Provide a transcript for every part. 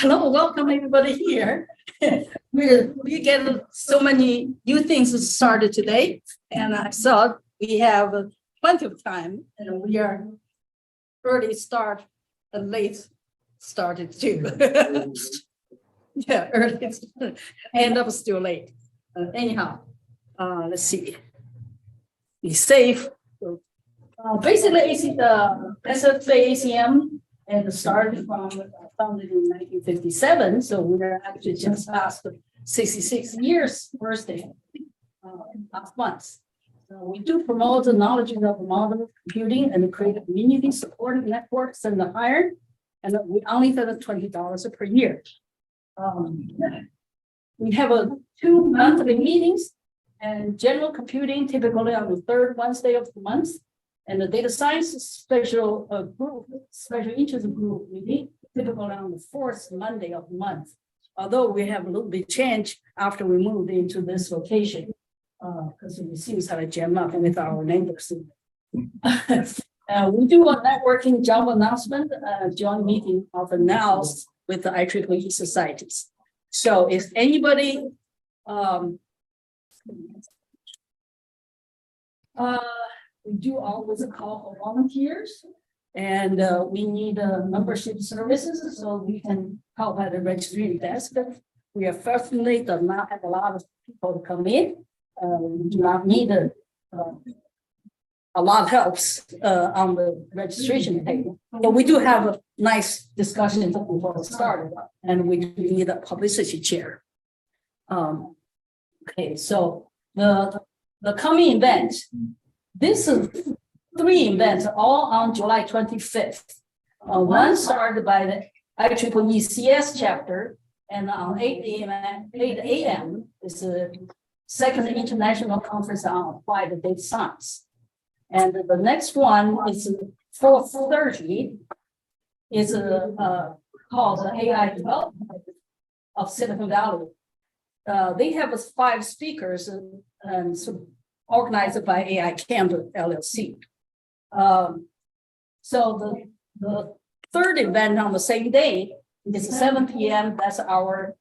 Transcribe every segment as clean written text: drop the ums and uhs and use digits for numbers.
Hello, welcome everybody here. we get so many new things started today, and I thought we have plenty of time, and we are early start and late started too. Yeah, early end up still late. Anyhow, let's see. Be safe. Basically, the SFA ACM and started from founded in 1957. So we're actually just past the 66 years birthday last month. So we do promote the knowledge of modern computing and create community supported networks and the hire. And we only pay $20 per year. We have 2 monthly meetings and general computing typically on the 3rd Wednesday of the month. And the data science special interest group meeting typically on the 4th Monday of the month. Although we have a little bit change after we moved into this location, because we see how to jam up with our neighbors. We do a networking job announcement, joint meeting of announced with the IEEE societies. So if anybody we do always call for volunteers, and we need membership services so we can help at the registry desk. We are fortunate to not have a lot of people to come in. We do not need a lot of helps on the registration table, but we do have a nice discussion before we start, and we do need a publicity chair. Okay, so the coming event. This is 3 events, all on July 25th. One started by the IEEE CS chapter, and on 8 a.m. is the 2nd International Conference on Applied Data Science. And the next one is 4:30. Is called the AI Development of Silicon Valley. They have 5 speakers and so organized by AI Candor LLC. So the 3rd event on the same day is 7 p.m. That's our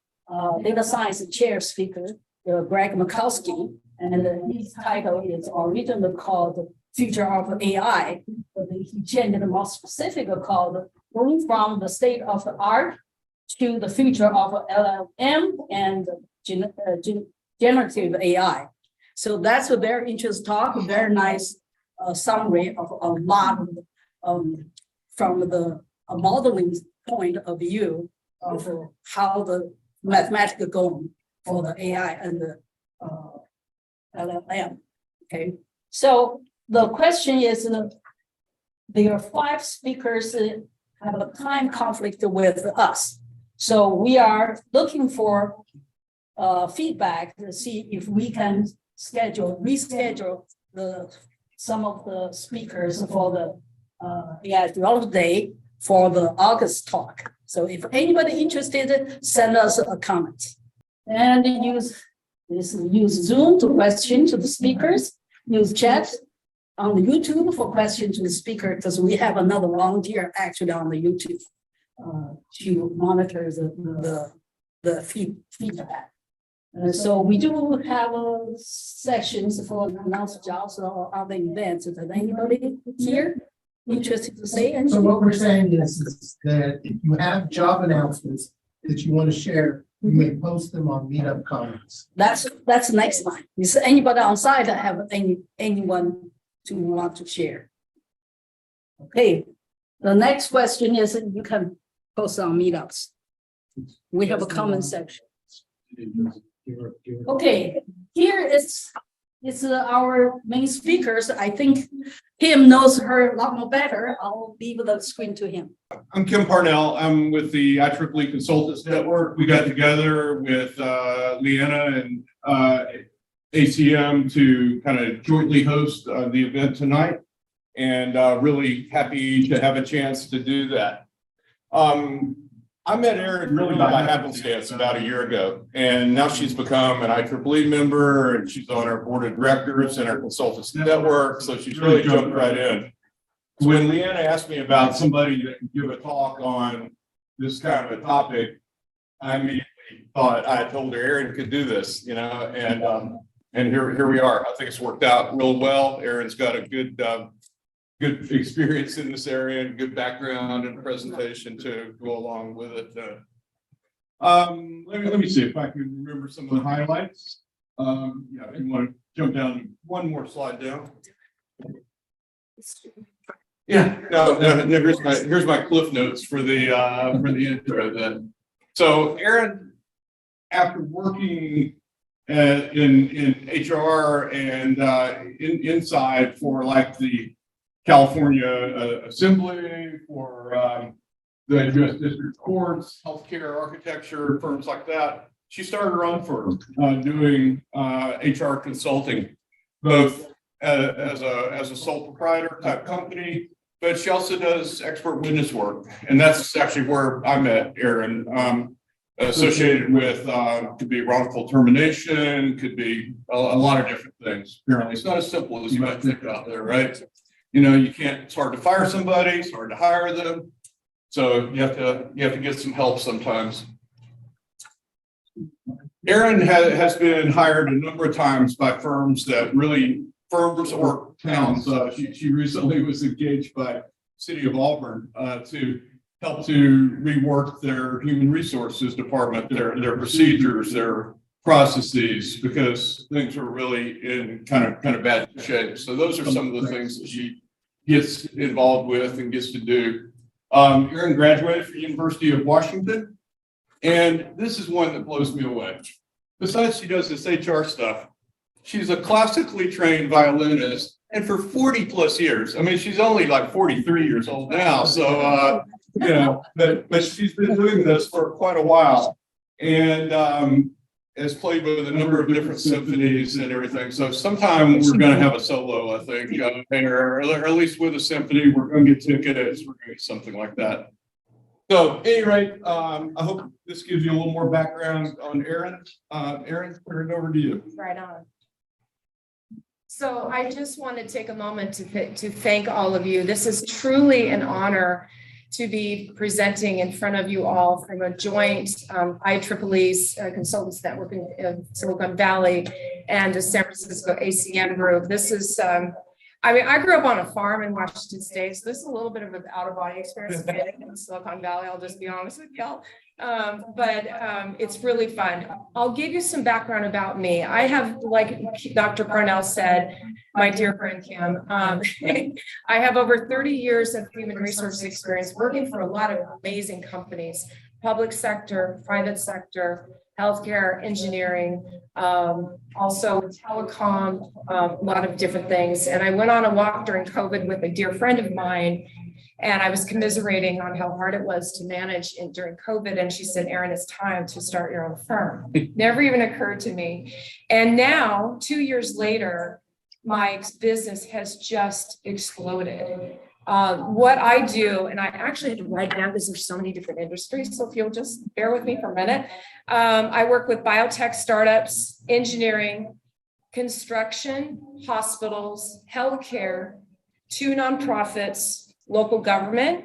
data science chair speaker, Greg Mikowski, and his title is originally called Future of AI, but he changed it more specific called Moving from the State of the Art to the Future of LLM and Generative AI. So that's a very interesting talk, a very nice summary of a lot from the modeling point of view of how the mathematics going for the AI and the LLM. Okay, so the question is, there are 5 speakers that have a time conflict with us. So we are looking for feedback to see if we can reschedule some of the speakers for the AI Development Day for the August talk. So if anybody interested, send us a comment. And use Zoom to question to the speakers, use chat on the YouTube for questions to the speaker, because we have another volunteer actually on the YouTube to monitor the feedback. So we do have sections for announced jobs or other events. Is there anybody here interested to say anything? So what we're saying is that if you have job announcements that you want to share, you may post them on Meetup comments. That's next line. Is there anybody on site that have anyone to want to share? Okay. The next question is you can post on Meetups. We have a comment section. Okay, here is our main speakers. I think Kim knows her a lot more better. I'll leave the screen to him. I'm Kim Parnell. I'm with the IEEE Consultants Network. We got together with Leanna and ACM to kind of jointly host the event tonight, and really happy to have a chance to do that. I met Erin really by happenstance about a year ago, and now she's become an IEEE member, and she's on our board of directors and our consultants network. So she's really jumped right in. When Leanna asked me about somebody that could give a talk on this kind of a topic, I immediately thought, I told her Erin could do this, and here we are. I think it's worked out real well. Erin's got a good experience in this area and good background and presentation to go along with it. Let me see if I can remember some of the highlights. Yeah, if you want to jump down one more slide down. Yeah, no, here's my cliff notes for the intro then. So Erin, after working in HR and inside for like the California Assembly, for the U.S. District Courts, healthcare, architecture, firms like that, she started her own firm doing HR consulting, both as a sole proprietor type company, but she also does expert witness work. And that's actually where I met Erin, associated with, could be wrongful termination, could be a lot of different things. Apparently, it's not as simple as you might think out there, right? It's hard to fire somebody, it's hard to hire them. So you have to get some help sometimes. Erin has been hired a number of times by firms or towns. She recently was engaged by City of Auburn to help to rework their human resources department, their procedures, their processes, because things are really in kind of bad shape. So those are some of the things that she gets involved with and gets to do. Erin graduated from the University of Washington, and this is one that blows me away. Besides she does this HR stuff, she's a classically trained violinist, and for 40 plus years, I mean, she's only like 43 years old now. So, but she's been doing this for quite a while, and has played with a number of different symphonies and everything. So sometime we're going to have a solo, I think, or at least with a symphony, we're going to get tickets. We're going to get something like that. So at any rate, I hope this gives you a little more background on Erin. Erin, turn it over to you. Right on. So I just want to take a moment to thank all of you. This is truly an honor to be presenting in front of you all from a joint IEEE's Consultants Network in Silicon Valley and the San Francisco ACN group. This is, I grew up on a farm in Washington State, so this is a little bit of an out-of-body experience in Silicon Valley, I'll just be honest with y'all. But it's really fun. I'll give you some background about me. I have, like Dr. Parnell said, my dear friend Kim, I have over 30 years of human resources experience working for a lot of amazing companies, public sector, private sector, healthcare, engineering, also telecom, a lot of different things. And I went on a walk during COVID with a dear friend of mine, and I was commiserating on how hard it was to manage during COVID. And she said, Erin, it's time to start your own firm. Never even occurred to me. And now, 2 years later, my business has just exploded. What I do, and I actually had to write down because there's so many different industries. So if you'll just bear with me for a minute. I work with biotech startups, engineering, construction, hospitals, healthcare, 2 nonprofits, local government,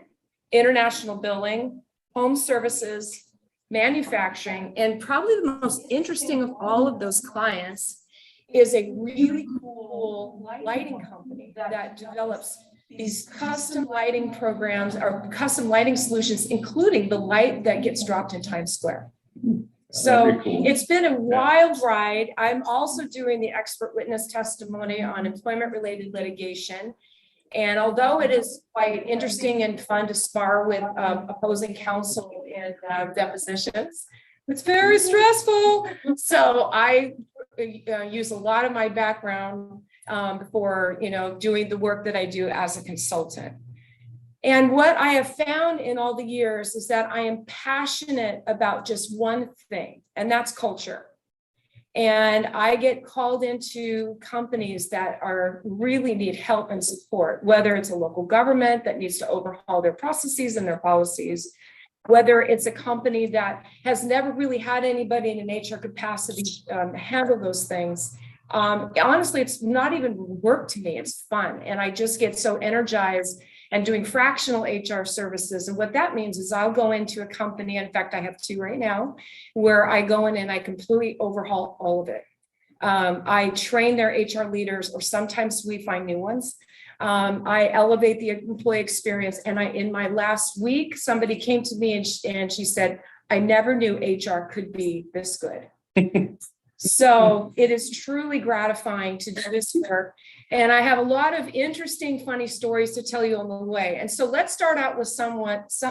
international billing, home services, manufacturing, and probably the most interesting of all of those clients is a really cool lighting company that develops these custom lighting programs or custom lighting solutions, including the light that gets dropped in Times Square. So it's been a wild ride. I'm also doing the expert witness testimony on employment-related litigation. And although it is quite interesting and fun to spar with opposing counsel in depositions, it's very stressful. So I use a lot of my background for doing the work that I do as a consultant. And what I have found in all the years is that I am passionate about just one thing, and that's culture. And I get called into companies that really need help and support, whether it's a local government that needs to overhaul their processes and their policies, whether it's a company that has never really had anybody in an HR capacity handle those things. Honestly, it's not even work to me, it's fun. And I just get so energized and doing fractional HR services. And what that means is I'll go into a company. In fact, I have 2 right now where I go in and I completely overhaul all of it. I train their HR leaders, or sometimes we find new ones. I elevate the employee experience. And in my last week, somebody came to me and she said, I never knew HR could be this good. So it is truly gratifying to do this work. And I have a lot of interesting, funny stories to tell you on the way. And so let's start out with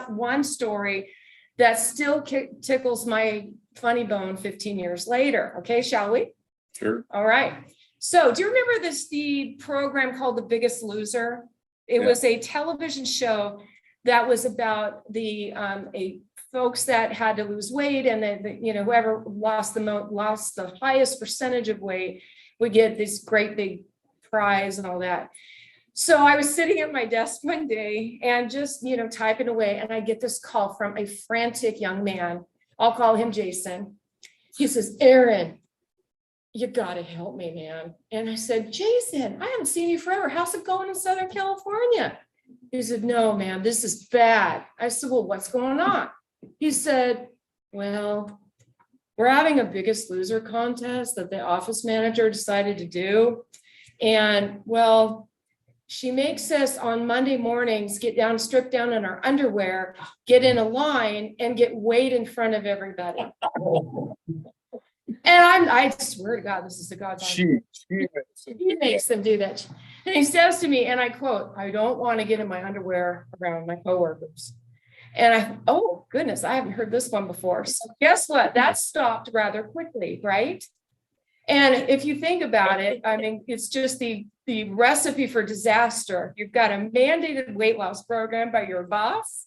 one story that still tickles my funny bone 15 years later. Okay, shall we? Sure. All right. So do you remember the program called The Biggest Loser? It was a television show that was about folks that had to lose weight, and then whoever lost the highest percentage of weight would get this great big prize and all that. So I was sitting at my desk one day and just typing away, and I get this call from a frantic young man. I'll call him Jason. He says, Erin, you gotta help me, man. And I said, Jason, I haven't seen you forever. How's it going in Southern California? He said, no, man, this is bad. I said, well, what's going on? He said, well, we're having a Biggest Loser contest that the office manager decided to do. And well, she makes us on Monday mornings strip down in our underwear, get in a line and get weighed in front of everybody. And I swear to God, this is the God's honor. She makes them do that. And he says to me, and I quote, I don't want to get in my underwear around my coworkers. And oh goodness, I haven't heard this one before. So guess what? That stopped rather quickly, right? And if you think about it, I mean, it's just the recipe for disaster. You've got a mandated weight loss program by your boss.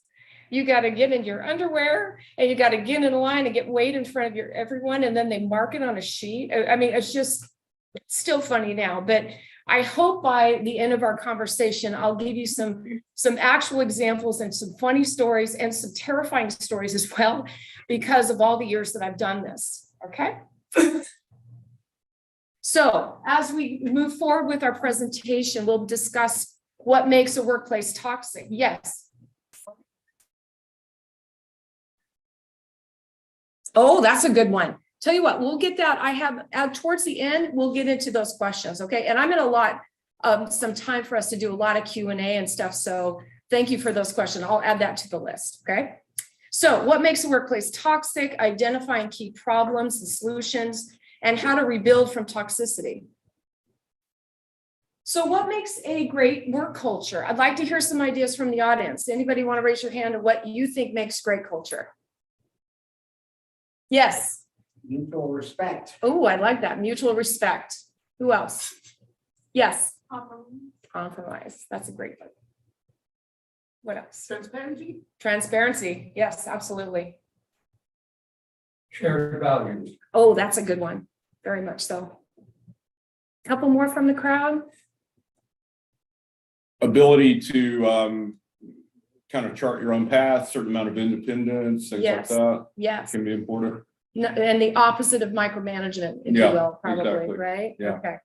You got to get in your underwear and you got to get in a line and get weighed in front of everyone. And then they mark it on a sheet. I mean, it's still funny now, but I hope by the end of our conversation, I'll give you some actual examples and some funny stories and some terrifying stories as well, because of all the years that I've done this. Okay. So as we move forward with our presentation, we'll discuss what makes a workplace toxic. Yes. Oh, that's a good one. Tell you what, we'll get that. I have towards the end, we'll get into those questions. Okay. And I'm going to allot some time for us to do a lot of Q&A and stuff. So thank you for those questions. I'll add that to the list. Okay. So what makes a workplace toxic? Identifying key problems and solutions, and how to rebuild from toxicity. So what makes a great work culture? I'd like to hear some ideas from the audience. Anybody want to raise your hand on what you think makes great culture? Yes. Mutual respect. Oh, I like that. Mutual respect. Who else? Yes. Compromise. That's a great one. What else? Transparency. Transparency. Yes, absolutely. Shared values. Oh, that's a good one. Very much so. A couple more from the crowd. Ability to kind of chart your own path, certain amount of independence, things like that. Yes. Can be important. No, and the opposite of micromanagement, if you will, probably, exactly. Right? Yeah. Okay.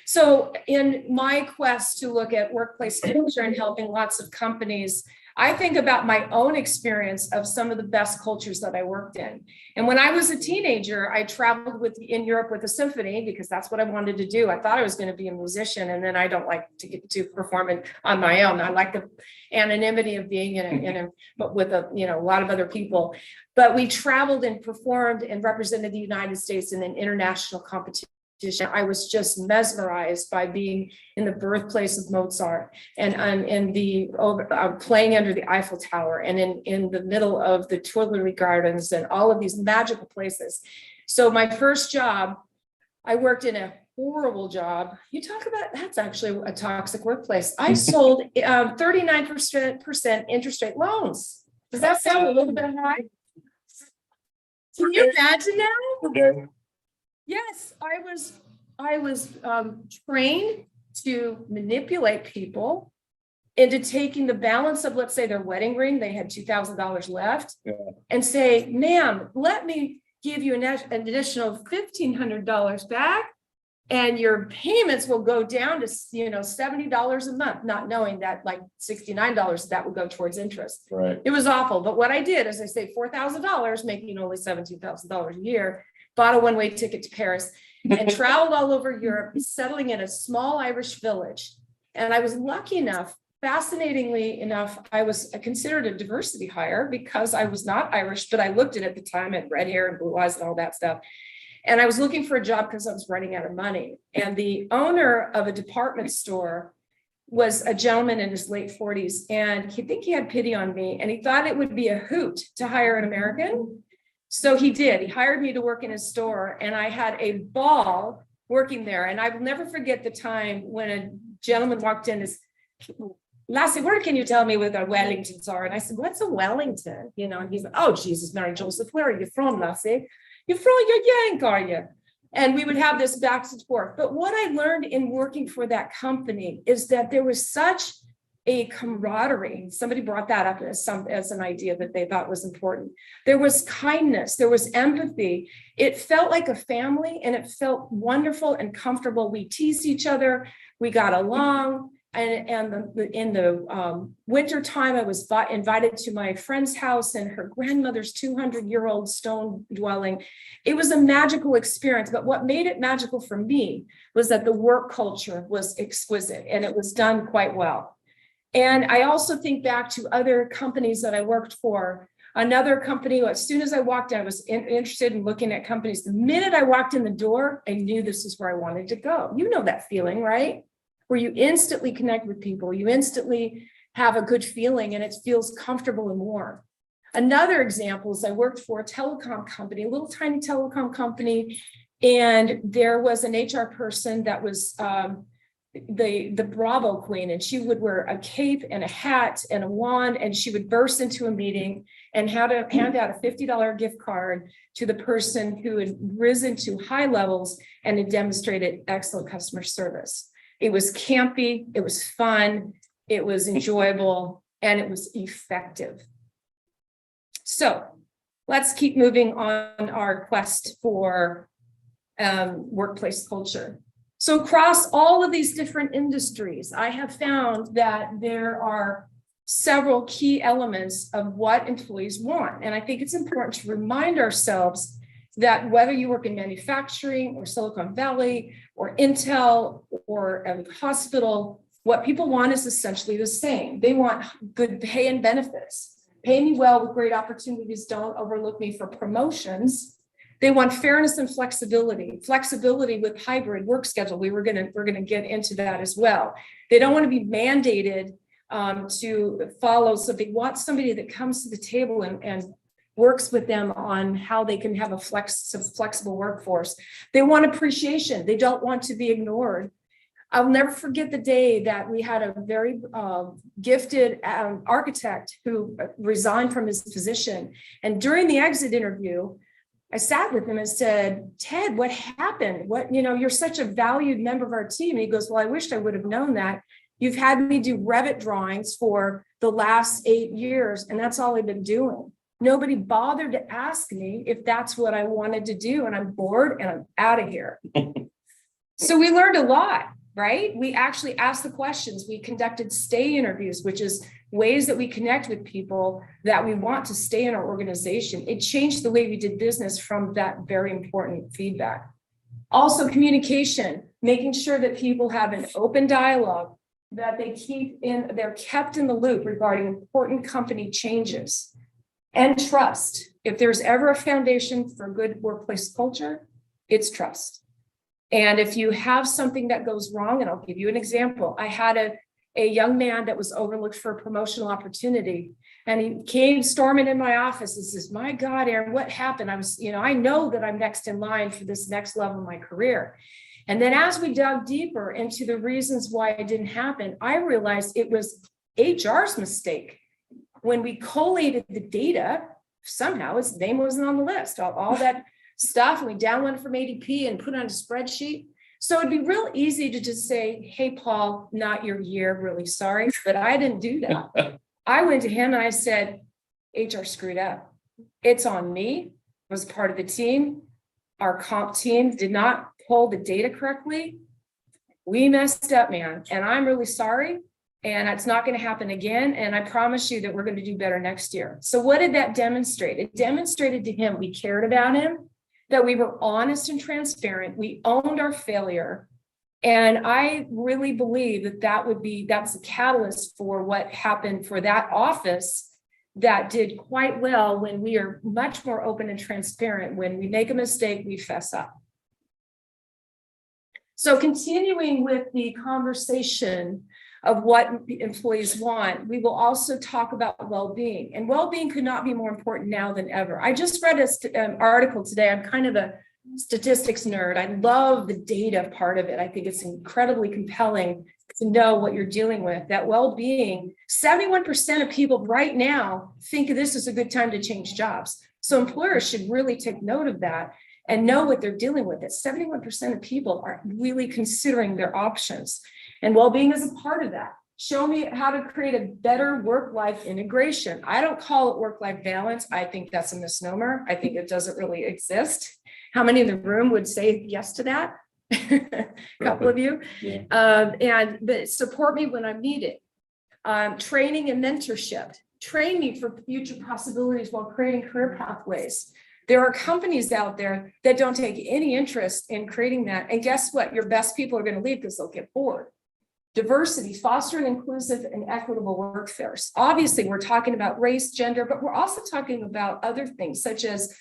So in my quest to look at workplace culture and helping lots of companies, I think about my own experience of some of the best cultures that I worked in. And when I was a teenager, I traveled in Europe with a symphony because that's what I wanted to do. I thought I was going to be a musician, and then I don't like to get to perform on my own. I like the anonymity of being but with a lot of other people. But we traveled and performed and represented the United States in an international competition. I was just mesmerized by being in the birthplace of Mozart and playing under the Eiffel Tower and in the middle of the Tuileries Gardens and all of these magical places. So my first job, I worked in a horrible job. You talk about, that's actually a toxic workplace. I sold 39% interest rate loans. Does that sound a little bit high? Can you imagine now? Okay. Yes, I was trained to manipulate people into taking the balance of, let's say, their wedding ring. They had $2,000 left, and say, ma'am, let me give you an additional $1,500 back. And your payments will go down to, $70 a month, not knowing that like $69 that would go towards interest. Right. It was awful. But what I did is I saved $4,000, making only $17,000 a year, bought a one-way ticket to Paris and traveled all over Europe, settling in a small Irish village. And I was lucky enough, fascinatingly enough, I was considered a diversity hire because I was not Irish, but I looked at the time, had red hair and blue eyes and all that stuff. And I was looking for a job because I was running out of money. And the owner of a department store was a gentleman in his late 40s. And he had pity on me. And he thought it would be a hoot to hire an American. So he did. He hired me to work in his store. And I had a ball working there. And I will never forget the time when a gentleman walked in. Lassie, where can you tell me where the Wellingtons are? And I said, what's a Wellington? And he's like, oh, Jesus, Mary Joseph, where are you from, Lassie? You're Yank, are you? And we would have this back and forth. But what I learned in working for that company is that there was such a camaraderie. Somebody brought that up as an idea that they thought was important. There was kindness, there was empathy. It felt like a family and it felt wonderful and comfortable. We teased each other, we got along. And in the winter time, I was invited to my friend's house and her grandmother's 200-year-old stone dwelling. It was a magical experience, but what made it magical for me was that the work culture was exquisite and it was done quite well. And I also think back to other companies that I worked for. Another company, as soon as I walked in, I was interested in looking at companies. The minute I walked in the door, I knew this is where I wanted to go. You know that feeling, right? Where you instantly connect with people, you instantly have a good feeling and it feels comfortable and warm. Another example is I worked for a telecom company, a little tiny telecom company, and there was an HR person that was the Bravo queen, and she would wear a cape and a hat and a wand, and she would burst into a meeting and hand out a $50 gift card to the person who had risen to high levels and had demonstrated excellent customer service. It was campy, it was fun, it was enjoyable, and it was effective. So let's keep moving on our quest for workplace culture. So across all of these different industries, I have found that there are several key elements of what employees want. And I think it's important to remind ourselves that whether you work in manufacturing or Silicon Valley or Intel or a hospital, what people want is essentially the same. They want good pay and benefits. Pay me well with great opportunities. Don't overlook me for promotions. They want fairness and flexibility with hybrid work schedule. We're gonna get into that as well. They don't want to be mandated to follow. So they want somebody that comes to the table and works with them on how they can have a flexible workforce. They want appreciation. They don't want to be ignored. I'll never forget the day that we had a very gifted architect who resigned from his position. And during the exit interview, I sat with him and said, Ted, what happened? You're such a valued member of our team. And he goes, well, I wished I would have known that. You've had me do Revit drawings for the last 8 years, and that's all I've been doing. Nobody bothered to ask me if that's what I wanted to do, and I'm bored and I'm out of here. So we learned a lot, right? We actually asked the questions. We conducted stay interviews, which is ways that we connect with people that we want to stay in our organization. It changed the way we did business from that very important feedback. Also, communication, making sure that people have an open dialogue, that they're kept in the loop regarding important company changes. And trust. If there's ever a foundation for good workplace culture, it's trust. And if you have something that goes wrong, and I'll give you an example. I had a young man that was overlooked for a promotional opportunity, and he came storming in my office and says, my God, Erin, what happened? I know that I'm next in line for this next level of my career. And then as we dug deeper into the reasons why it didn't happen, I realized it was HR's mistake. When we collated the data, somehow his name wasn't on the list, all that stuff, and we downloaded from ADP and put it on a spreadsheet. So it'd be real easy to just say, hey, Paul, not your year, really sorry, but I didn't do that. I went to him and I said, HR screwed up. It's on me. I was part of the team. our comp team did not pull the data correctly. We messed up, man, and I'm really sorry. And it's not going to happen again. And I promise you that we're going to do better next year. So what did that demonstrate? It demonstrated to him we cared about him, that we were honest and transparent. We owned our failure. And I really believe that that's the catalyst for what happened for that office that did quite well when we are much more open and transparent. When we make a mistake, we fess up. So continuing with the conversation of what employees want, we will also talk about well-being. And well-being could not be more important now than ever. I just read an article today. I'm kind of a statistics nerd. I love the data part of it. I think it's incredibly compelling to know what you're dealing with. That well-being, 71% of people right now think this is a good time to change jobs. So employers should really take note of that and know what they're dealing with. That 71% of people are really considering their options. And well-being is a part of that. Show me how to create a better work-life integration. I don't call it work-life balance. I think that's a misnomer. I think it doesn't really exist. How many in the room would say yes to that? A couple of you. Yeah. But support me when I'm needed. Training and mentorship. Train me for future possibilities while creating career pathways. There are companies out there that don't take any interest in creating that. And guess what? Your best people are going to leave because they'll get bored. Diversity, foster an inclusive and equitable workforce. Obviously, we're talking about race, gender, but we're also talking about other things such as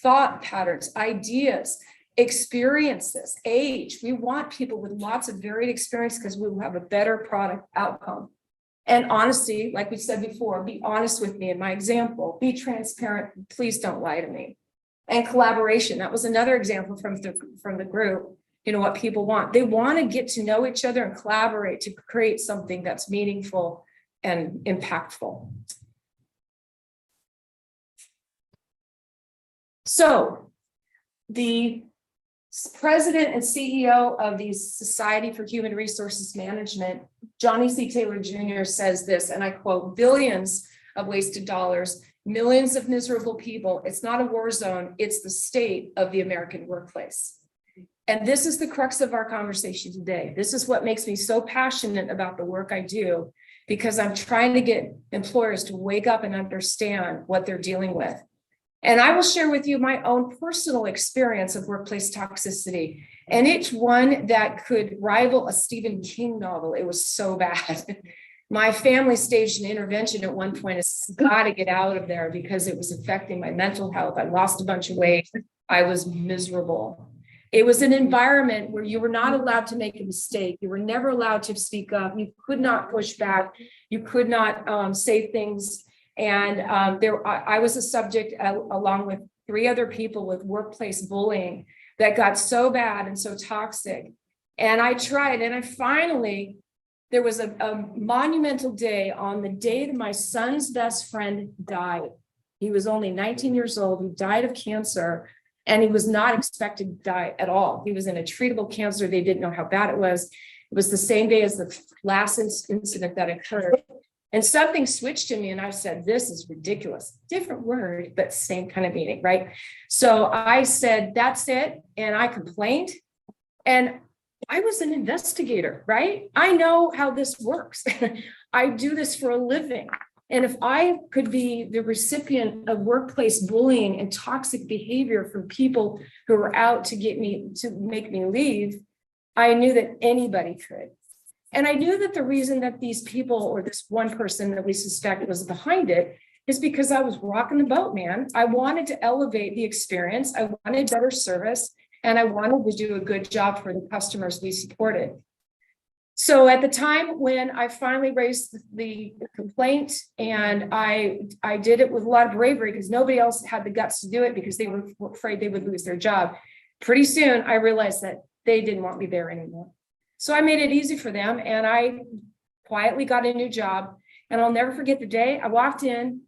thought patterns, ideas, experiences, age. We want people with lots of varied experience because we will have a better product outcome. And honesty, like we said before, be honest with me in my example, be transparent, please don't lie to me. And collaboration, that was another example from the group. You know what people want. They want to get to know each other and collaborate to create something that's meaningful and impactful. So the president and CEO of the Society for Human Resources Management, Johnny C. Taylor Jr. says this, and I quote, "Billions of wasted dollars, millions of miserable people. It's not a war zone. It's the state of the American workplace." And this is the crux of our conversation today. This is what makes me so passionate about the work I do, because I'm trying to get employers to wake up and understand what they're dealing with. And I will share with you my own personal experience of workplace toxicity. And it's one that could rival a Stephen King novel. It was so bad. My family staged an intervention at one point. It's got to get out of there because it was affecting my mental health. I lost a bunch of weight. I was miserable. It was an environment where you were not allowed to make a mistake. You were never allowed to speak up. You could not push back. You could not say things. And I was a subject along with 3 other people with workplace bullying that got so bad and so toxic. And I tried, and I finally, there was a monumental day on the day that my son's best friend died. He was only 19 years old. He died of cancer. And he was not expected to die at all. He was in a treatable cancer. They didn't know how bad it was. It was the same day as the last incident that occurred. And something switched in me and I said, this is ridiculous. Different word, but same kind of meaning, right? So I said, that's it. And I complained. And I was an investigator, right? I know how this works. I do this for a living. And if I could be the recipient of workplace bullying and toxic behavior from people who were out to make me leave, I knew that anybody could. And I knew that the reason that these people or this one person that we suspect was behind it is because I was rocking the boat, man. I wanted to elevate the experience. I wanted better service, and I wanted to do a good job for the customers we supported. So at the time when I finally raised the complaint, and I did it with a lot of bravery because nobody else had the guts to do it because they were afraid they would lose their job. Pretty soon I realized that they didn't want me there anymore. So I made it easy for them, and I quietly got a new job. And I'll never forget the day I walked in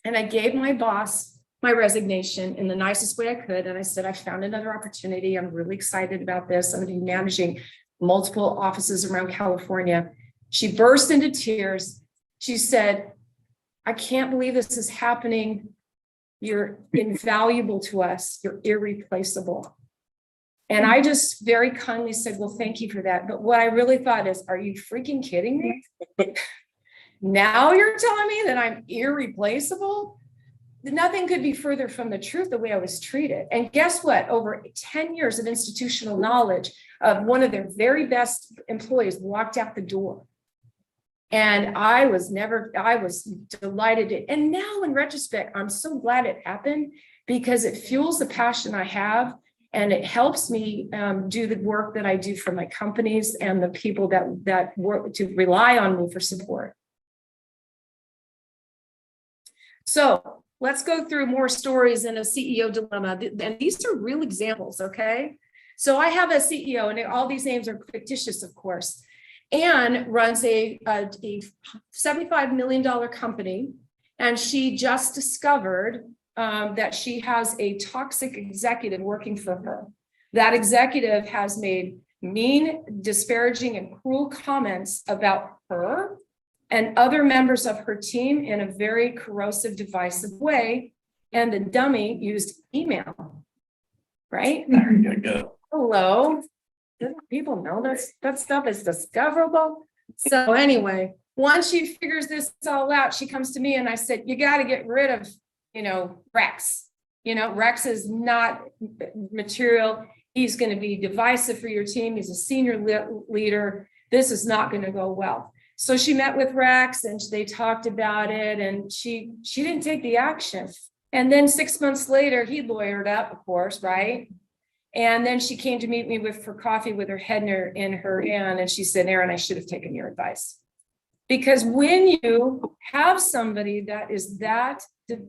and I gave my boss my resignation in the nicest way I could. And I said, I found another opportunity. I'm really excited about this. I'm going to be managing multiple offices around California. She burst into tears. She said, I can't believe this is happening. You're invaluable to us. You're irreplaceable. And I just very kindly said, well, thank you for that. But what I really thought is, are you freaking kidding me? Now you're telling me that I'm irreplaceable? Nothing could be further from the truth, the way I was treated. And guess what? Over 10 years of institutional knowledge of one of their very best employees walked out the door. And I was delighted. And now in retrospect, I'm so glad it happened because it fuels the passion I have. And it helps me do the work that I do for my companies and the people that work to rely on me for support. So let's go through more stories in a CEO dilemma. And these are real examples, okay? So I have a CEO, and all these names are fictitious, of course. Anne runs a $75 million company, and she just discovered that she has a toxic executive working for her. That executive has made mean, disparaging, and cruel comments about her and other members of her team in a very corrosive, divisive way. And the dummy used email, right? There you go. Hello. People know that stuff is discoverable. So anyway, once she figures this all out, she comes to me and I said, you got to get rid of, Rex. Rex is not material. He's going to be divisive for your team. He's a senior leader. This is not going to go well. So she met with Rex and they talked about it, and she didn't take the action. And then 6 months later, he lawyered up, of course, right? And then she came to meet me for coffee with her head in her hand. And she said, Erin, I should have taken your advice. Because when you have somebody that is that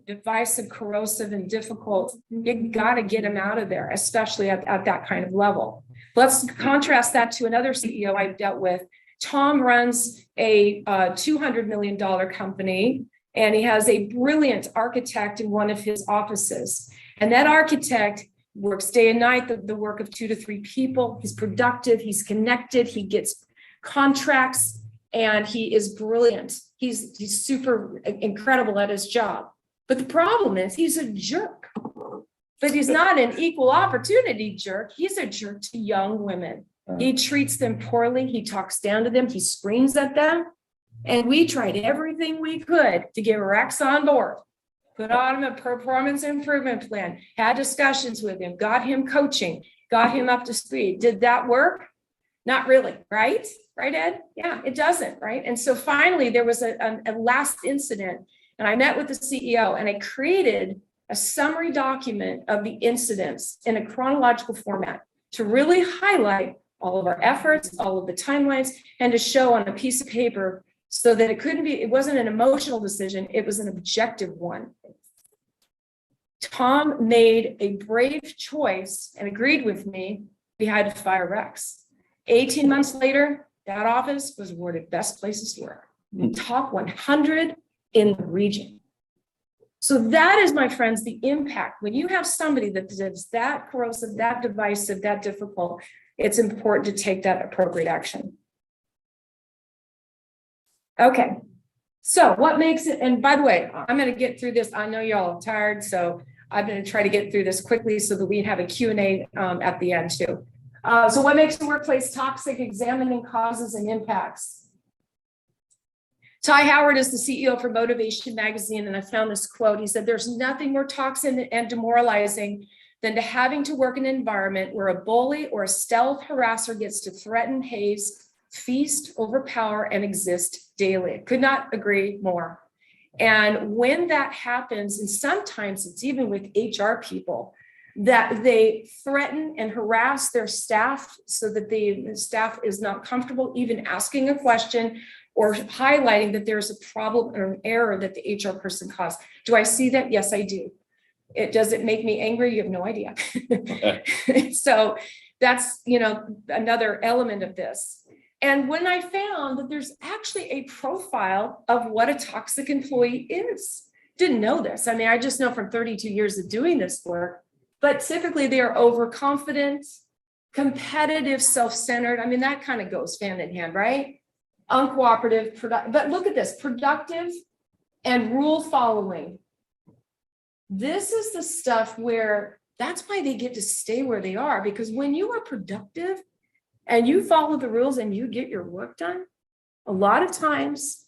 divisive, corrosive, and difficult, you got to get him out of there, especially at that kind of level. Let's contrast that to another CEO I've dealt with. Tom runs a $200 million company, and he has a brilliant architect in one of his offices. And that architect works day and night, the work of 2 to 3 people. He's productive, he's connected, he gets contracts, and he is brilliant. He's super incredible at his job. But the problem is he's a jerk. But he's not an equal opportunity jerk. He's a jerk to young women. He treats them poorly. He talks down to them. He screams at them. And we tried everything we could to get Rex on board. Put on him a performance improvement plan, had discussions with him, got him coaching, got him up to speed. Did that work? Not really, right? Right, Ed? Yeah, it doesn't, right? And so finally there was a last incident, and I met with the CEO and I created a summary document of the incidents in a chronological format to really highlight all of our efforts, all of the timelines, and to show on a piece of paper so that it wasn't an emotional decision, it was an objective one. Tom made a brave choice and agreed with me. We had to fire Rex. 18 months later, that office was awarded best places to work, top 100 in the region. So that is, my friends, the impact. When you have somebody that is that corrosive, that divisive, that difficult, it's important to take that appropriate action. Okay, so what makes it, and by the way, I'm going to get through this. I know y'all are tired, so I'm going to try to get through this quickly so that we have a Q&A at the end too. So what makes the workplace toxic? Examining causes and impacts. Ty Howard is the CEO for Motivation Magazine, and I found this quote. He said, there's nothing more toxic and demoralizing than to having to work in an environment where a bully or a stealth harasser gets to threaten, haze, feast, overpower, and exist daily. Could not agree more. And when that happens, and sometimes it's even with HR people, that they threaten and harass their staff so that the staff is not comfortable even asking a question or highlighting that there's a problem or an error that the HR person caused. Do I see that? Yes, I do. Does it make me angry? You have no idea. So that's, another element of this. And when I found that there's actually a profile of what a toxic employee is, didn't know this. I mean, I just know from 32 years of doing this work, but typically they are overconfident, competitive, self-centered. I mean, that kind of goes hand in hand, right? Uncooperative, but look at this, productive and rule following. This is the stuff where That's why they get to stay where they are, because when you are productive and you follow the rules and you get your work done, a lot of times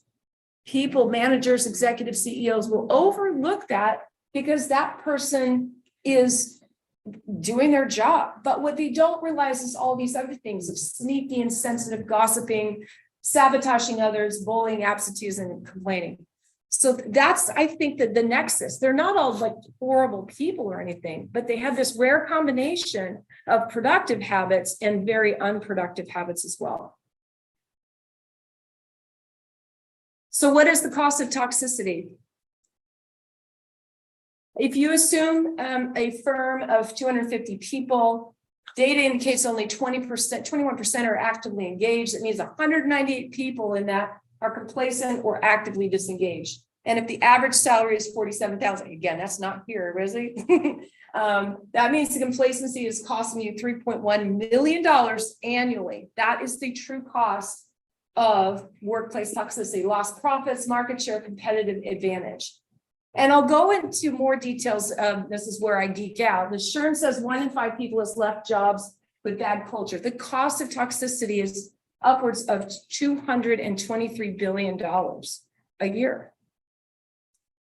people, managers, executive CEOs will overlook that because that person is doing their job. But what they don't realize is all these other things of sneaky, insensitive gossiping, sabotaging others, bullying, absenteeism, and complaining. So that's, I think, that the nexus. They're not all like horrible people or anything, but they have this rare combination of productive habits and very unproductive habits as well. So what is the cost of toxicity? If you assume a firm of 250 people, data indicates only 20%, 21% are actively engaged. That means 198 people in that are complacent or actively disengaged. And if the average salary is $47,000, again, that's not here, is it? That means the complacency is costing you $3.1 million annually. That is the true cost of workplace toxicity: lost profits, market share, competitive advantage. And I'll go into more details. This is where I geek out. The Shern says 1 in 5 people has left jobs with bad culture. The cost of toxicity is upwards of $223 billion a year.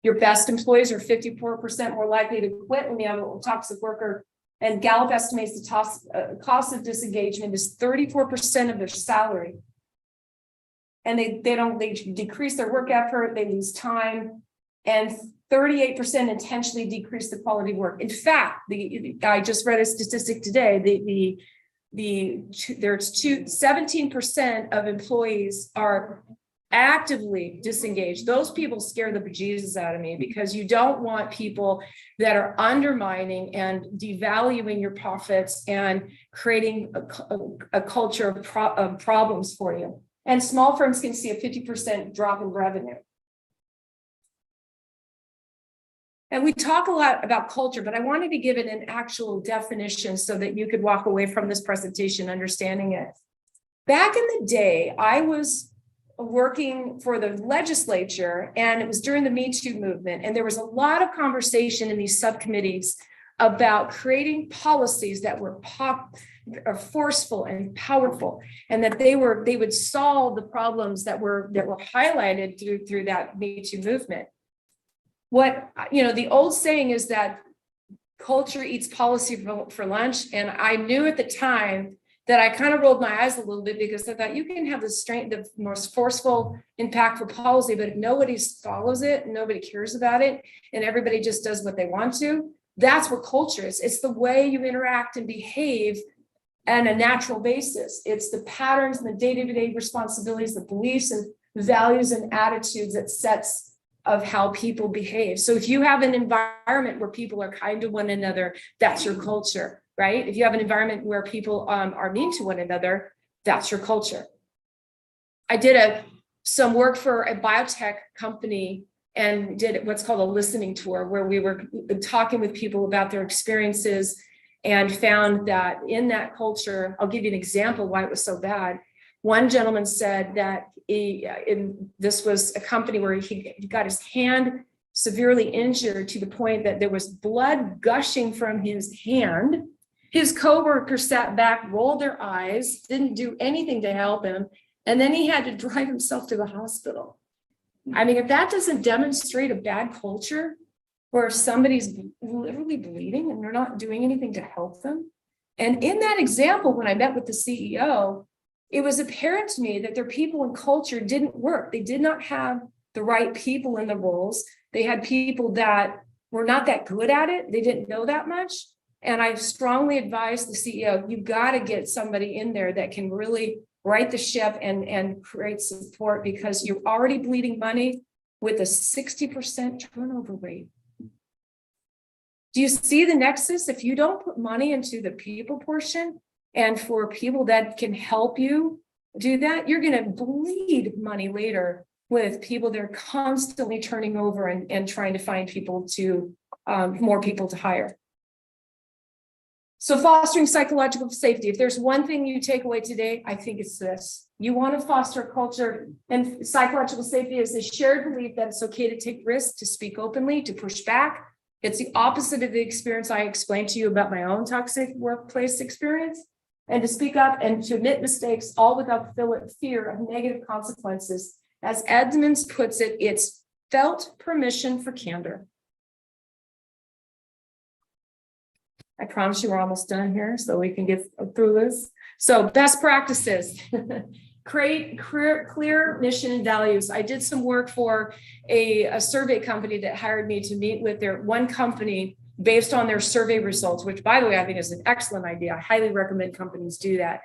Your best employees are 54% more likely to quit when you have a toxic worker. And Gallup estimates the cost of disengagement is 34% of their salary. And they decrease their work effort, they lose time, and 38% intentionally decrease the quality of work. In fact, I just read a statistic today. There's 17% of employees are actively disengaged. Those people scare the bejesus out of me, because you don't want people that are undermining and devaluing your profits and creating a culture of problems for you. And small firms can see a 50% drop in revenue. And we talk a lot about culture, but I wanted to give it an actual definition so that you could walk away from this presentation understanding it. Back in the day, I was working for the legislature, and it was during the Me Too movement. And there was a lot of conversation in these subcommittees about creating policies that were forceful and powerful, and that they would solve the problems that were highlighted through that Me Too movement. The old saying is that culture eats policy for lunch. And I knew at the time that I kind of rolled my eyes a little bit, because I thought you can have the most forceful, impactful policy, but if nobody follows it, nobody cares about it, and everybody just does what they want to, that's what culture is. It's the way you interact and behave on a natural basis. It's the patterns and the day-to-day responsibilities, the beliefs and values and attitudes that sets of how people behave. So if you have an environment where people are kind to one another, that's your culture, right? If you have an environment where people are mean to one another, that's your culture. I did some work for a biotech company and did what's called a listening tour, where we were talking with people about their experiences, and found that in that culture, I'll give you an example why it was so bad. One gentleman said that this was a company where he got his hand severely injured to the point that there was blood gushing from his hand. His coworkers sat back, rolled their eyes, didn't do anything to help him, and then he had to drive himself to the hospital. I mean, if that doesn't demonstrate a bad culture, where somebody's literally bleeding and they're not doing anything to help them. And in that example, when I met with the CEO, it was apparent to me that their people and culture didn't work. They did not have the right people in the roles. They had people that were not that good at it. They didn't know that much. And I strongly advise the CEO, you've got to get somebody in there that can really right the ship and create support, because you're already bleeding money with a 60% turnover rate. Do you see the nexus? If you don't put money into the people portion, and for people that can help you do that, you're going to bleed money later with people that are constantly turning over and trying to find people to more people to hire. So fostering psychological safety. If there's one thing you take away today, I think it's this. You want to foster a culture, and psychological safety is the shared belief that it's okay to take risks, to speak openly, to push back, It's the opposite of the experience I explained to you about my own toxic workplace experience. And to speak up and to admit mistakes, all without fear of negative consequences. As Edmonds puts it, it's felt permission for candor. I promise you we're almost done here so we can get through this. So best practices. Create clear mission and values. I did some work for a survey company that hired me to meet with their one company based on their survey results, which by the way, I think is an excellent idea. I highly recommend companies do that.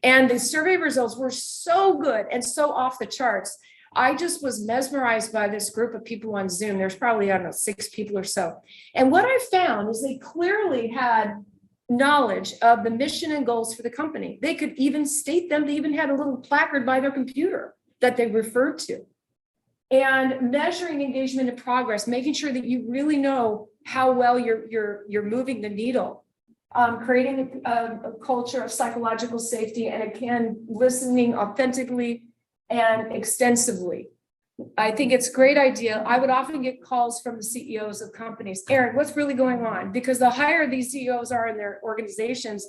And the survey results were so good and so off the charts. I just was mesmerized by this group of people on Zoom. There's probably, I don't know, 6 people or so. And what I found is they clearly had knowledge of the mission and goals for the company. They could even state them. They even had a little placard by their computer that they referred to. And measuring engagement and progress, making sure that you really know how well you're moving the needle. Creating a culture of psychological safety, and again, listening authentically and extensively. I think it's a great idea. I would often get calls from the CEOs of companies. Erin, what's really going on? Because the higher these CEOs are in their organizations,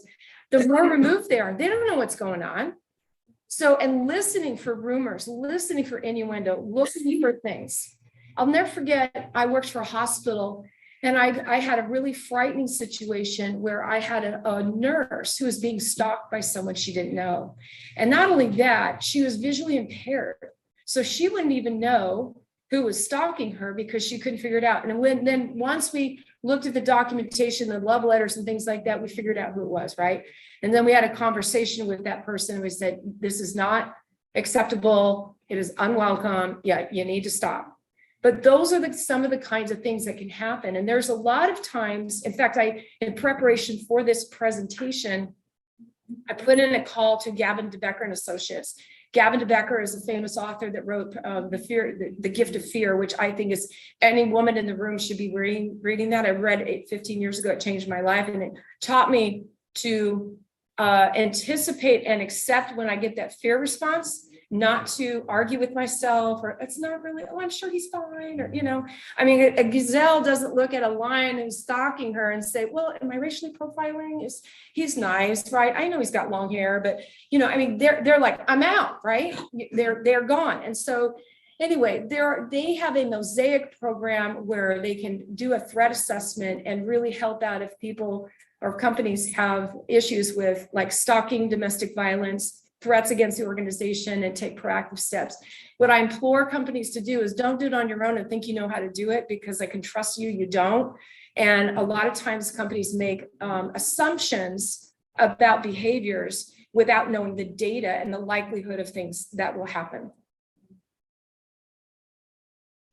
the more removed they are. They don't know what's going on. So, and listening for rumors, listening for innuendo, looking for things. I'll never forget, I worked for a hospital and I had a really frightening situation where I had a nurse who was being stalked by someone she didn't know. And not only that, she was visually impaired. So she wouldn't even know who was stalking her because she couldn't figure it out. And then once we looked at the documentation, the love letters and things like that, we figured out who it was, right? And then we had a conversation with that person. We said, this is not acceptable. It is unwelcome. Yeah, you need to stop. But those are some of the kinds of things that can happen. And there's a lot of times, in fact, in preparation for this presentation, I put in a call to Gavin DeBecker and Associates. Gavin DeBecker is a famous author that wrote The Gift of Fear, which I think is any woman in the room should be reading that. I read it 15 years ago. It changed my life, and it taught me to anticipate and accept when I get that fear response, not to argue with myself, or it's not really, oh, I'm sure he's fine, or, I mean, a gazelle doesn't look at a lion who's stalking her and say, well, am I racially profiling? He's nice, right? I know he's got long hair, but, I mean, they're like, I'm out, right? They're gone. And so anyway, they have a mosaic program where they can do a threat assessment and really help out if people or companies have issues with like stalking, domestic violence, threats against the organization, and take proactive steps. What I implore companies to do is don't do it on your own and think you know how to do it because I can trust you, you don't. And a lot of times companies make assumptions about behaviors without knowing the data and the likelihood of things that will happen.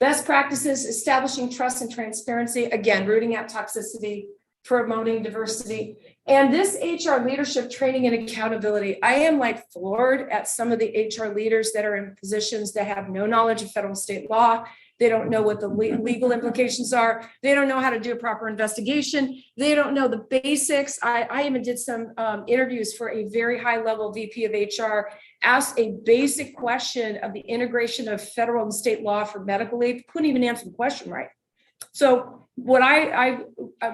Best practices, establishing trust and transparency, again, rooting out toxicity, promoting diversity, and this HR leadership training and accountability. I am like floored at some of the HR leaders that are in positions that have no knowledge of federal and state law. They don't know what the legal implications are. They don't know how to do a proper investigation. They don't know the basics. I even did some interviews for a very high level VP of HR, asked a basic question of the integration of federal and state law for medical leave, couldn't even answer the question right. So what I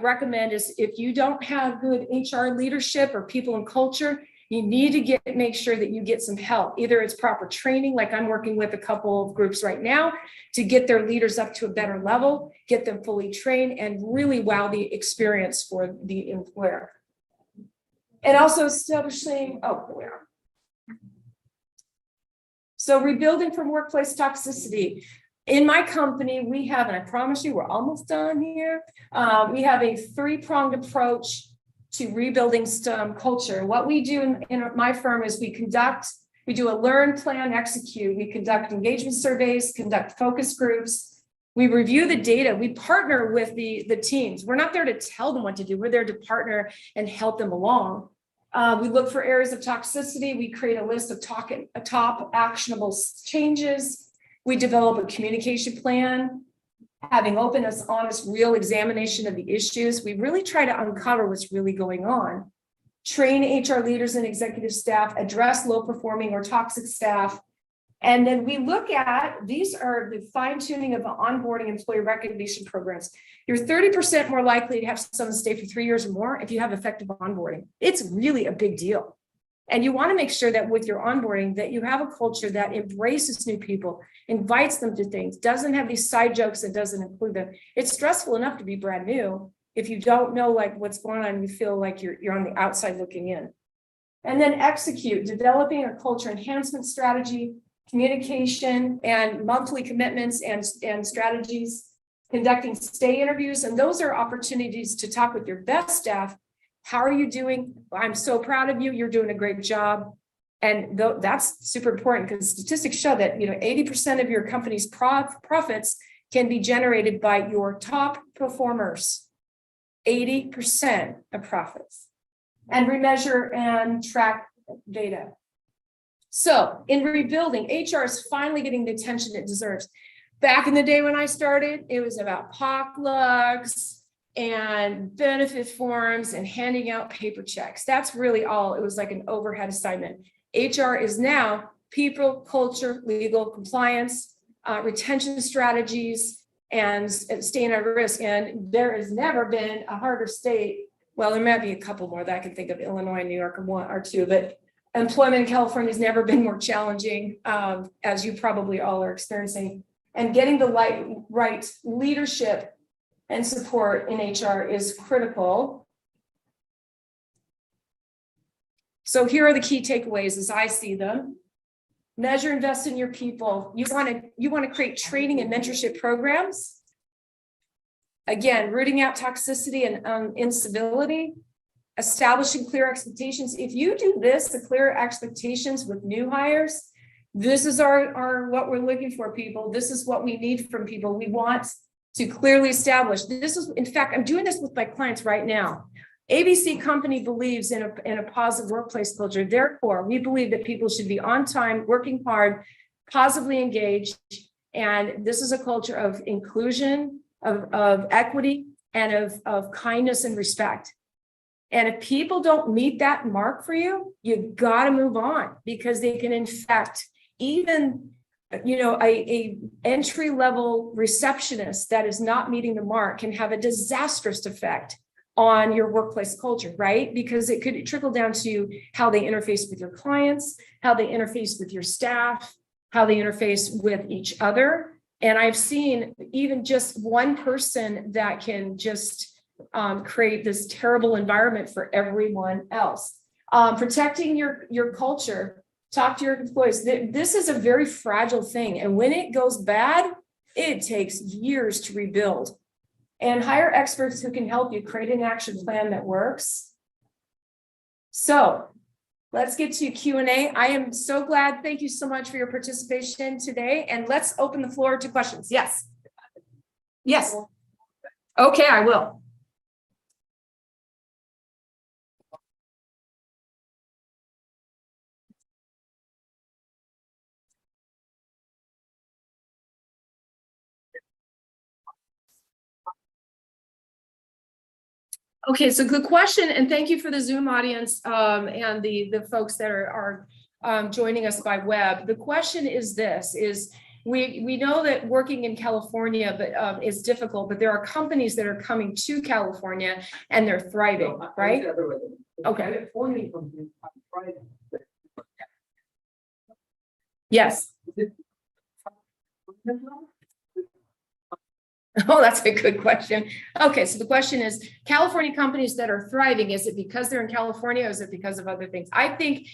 recommend is if you don't have good HR leadership or people and culture, you need to make sure that you get some help. Either it's proper training, like I'm working with a couple of groups right now to get their leaders up to a better level, get them fully trained, and really wow the experience for the employer. And also establishing, so rebuilding from workplace toxicity. In my company, we have, and I promise you, we're almost done here. We have a 3-pronged approach to rebuilding culture. What we do in my firm is we do a learn, plan, execute. We conduct engagement surveys, conduct focus groups. We review the data. We partner with the teams. We're not there to tell them what to do. We're there to partner and help them along. We look for areas of toxicity. We create a list of top actionable changes. We develop a communication plan, having open, honest, real examination of the issues. We really try to uncover what's really going on. Train HR leaders and executive staff, address low-performing or toxic staff, And then we look at, these are the fine tuning of the onboarding employee recognition programs. You're 30% more likely to have someone stay for 3 years or more if you have effective onboarding. It's really a big deal. And you want to make sure that with your onboarding that you have a culture that embraces new people, invites them to things, doesn't have these side jokes and doesn't include them. It's stressful enough to be brand new. If you don't know like what's going on, you feel like you're on the outside looking in. And then execute, developing a culture enhancement strategy, communication and monthly commitments and strategies, conducting stay interviews. And those are opportunities to talk with your best staff. How are you doing? I'm so proud of you. You're doing a great job. And that's super important because statistics show that 80% of your company's profits can be generated by your top performers. 80% of profits. And remeasure and track data. So in rebuilding, HR is finally getting the attention it deserves. Back in the day when I started, it was about potlucks and benefit forms and handing out paper checks. That's really all. It was like an overhead assignment. HR is now people, culture, legal, compliance, retention strategies, and staying at risk. And there has never been a harder state. Well, there might be a couple more that I can think of, Illinois, New York, or one or two, but employment in California has never been more challenging, as you probably all are experiencing. And getting the right leadership and support in HR is critical. So here are the key takeaways as I see them. Measure, invest in your people. You want to create training and mentorship programs. Again, rooting out toxicity and incivility, establishing clear expectations. If you do this, the clear expectations with new hires, this is our what we're looking for, people. This is what we need from people. We want to clearly establish. This is, in fact, I'm doing this with my clients right now. ABC company believes in a positive workplace culture. Therefore, we believe that people should be on time, working hard, positively engaged. And this is a culture of inclusion, of equity, and of kindness and respect. And if people don't meet that mark for you, you've got to move on, because they can infect even, a entry-level receptionist that is not meeting the mark can have a disastrous effect on your workplace culture, right? Because it could trickle down to how they interface with your clients, how they interface with your staff, how they interface with each other. And I've seen even just one person that can just create this terrible environment for everyone else. Protecting your culture, talk to your employees. This is a very fragile thing. And when it goes bad, it takes years to rebuild. And hire experts who can help you create an action plan that works. So let's get to Q&A. I am so glad. Thank you so much for your participation today. And let's open the floor to questions. Yes. Yes. Okay, I will. Okay, so good question, and thank you for the Zoom audience and the folks that are joining us by web. The question is this: we know that working in California is difficult, but there are companies that are coming to California and they're thriving, right? Okay. Yes. Oh, that's a good question. Okay, so the question is, California companies that are thriving, is it because they're in California or is it because of other things? I think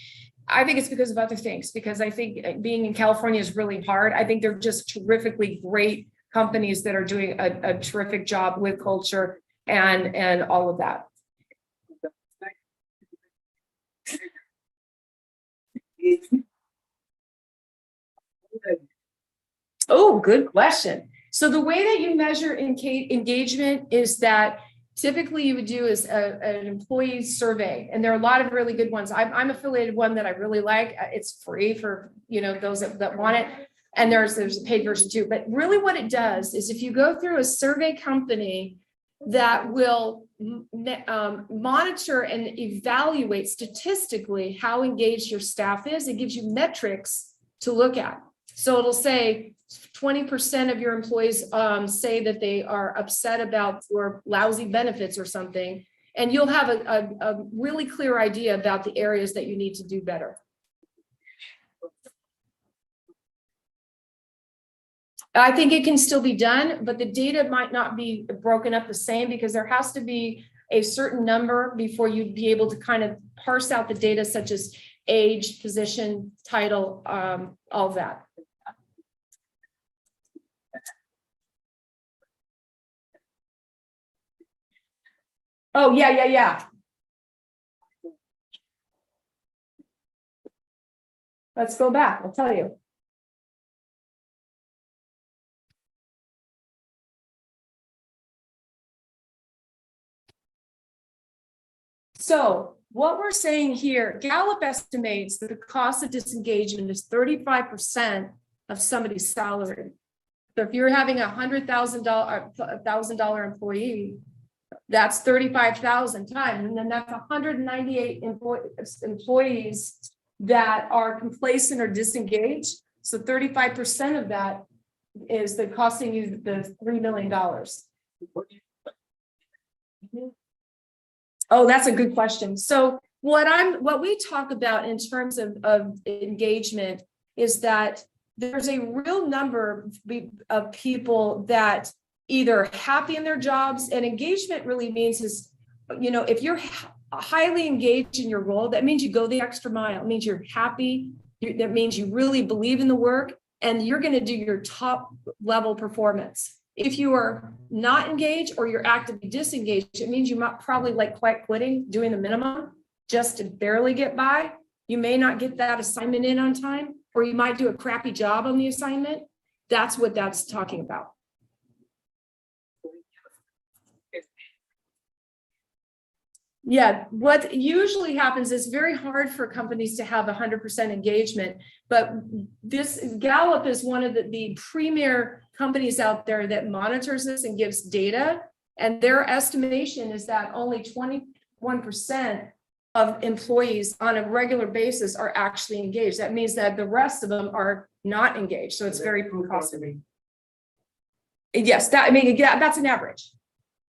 it's because of other things, because I think being in California is really hard. I think they're just terrifically great companies that are doing a terrific job with culture and all of that. Oh, good question. So the way that you measure engagement is that typically you would do is an employee survey, and there are a lot of really good ones. I'm affiliated one that I really like. It's free for those that want it, and there's a paid version too. But really, what it does is if you go through a survey company that will monitor and evaluate statistically how engaged your staff is, it gives you metrics to look at. So it'll say 20% of your employees say that they are upset about your lousy benefits or something. And you'll have a really clear idea about the areas that you need to do better. I think it can still be done, but the data might not be broken up the same because there has to be a certain number before you'd be able to kind of parse out the data such as age, position, title, all that. Oh, yeah. Let's go back, I'll tell you. So what we're saying here, Gallup estimates that the cost of disengagement is 35% of somebody's salary. So if you're having $100,000 employee, that's 35,000 times, and then that's 198 employees that are complacent or disengaged. So 35% of that is the costing you the $3 million. Oh, that's a good question. So what we talk about in terms of engagement is that there's a real number of people that either happy in their jobs, and engagement really means is, if you're highly engaged in your role, that means you go the extra mile. It means you're happy. That means you really believe in the work and you're going to do your top level performance. If you are not engaged or you're actively disengaged, it means you might probably like quitting, doing the minimum just to barely get by. You may not get that assignment in on time, or you might do a crappy job on the assignment. That's what that's talking about. Yeah, what usually happens is very hard for companies to have 100% engagement, but this Gallup is one of the premier companies out there that monitors this and gives data. And their estimation is that only 21% of employees on a regular basis are actually engaged. That means that the rest of them are not engaged. So it's very costly. Yes, that's an average.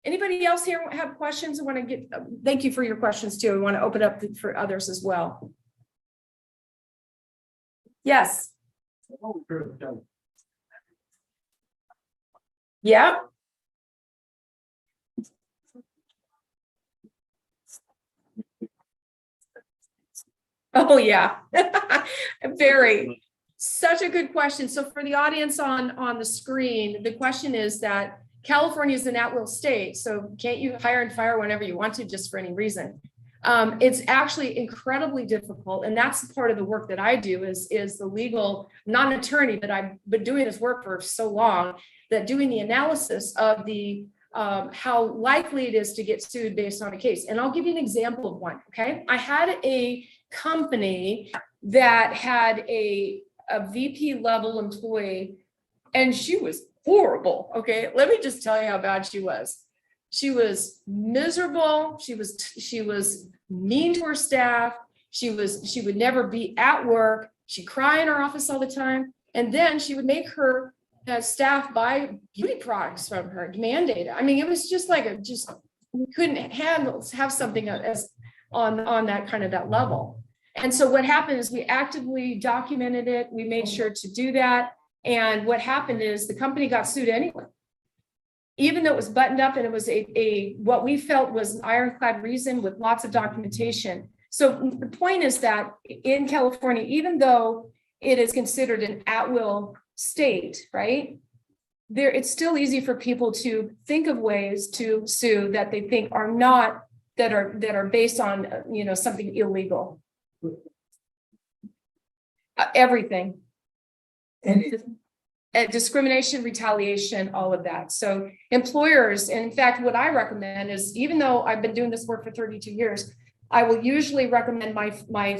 Anybody else here have questions? I want to get, thank you for your questions too. I want to open up for others as well. Yes. Yeah. Oh yeah, very. Such a good question. So for the audience on the screen, the question is that California is an at-will state, so can't you hire and fire whenever you want to just for any reason? It's actually incredibly difficult, and that's part of the work that I do is the legal, not an attorney, but I've been doing this work for so long that doing the analysis of the how likely it is to get sued based on a case. And I'll give you an example of one, okay? I had a company that had a VP level employee, and she was horrible. Okay, let me just tell you how bad she was. She was miserable. She was mean to her staff. She would never be at work. She'd cry in her office all the time, and then she would make her staff buy beauty products from her, demand data. I mean, it was just like we couldn't have something as on that kind of that level. And so what happened is we actively documented it. We made sure to do that. And what happened is the company got sued anyway, even though it was buttoned up and it was a what we felt was an ironclad reason with lots of documentation. So the point is that in California, even though it is considered an at-will state, right? It's still easy for people to think of ways to sue that they think are not that are based on something illegal. Everything. And discrimination, retaliation, all of that. So employers, and in fact, what I recommend is, even though I've been doing this work for 32 years, I will usually recommend my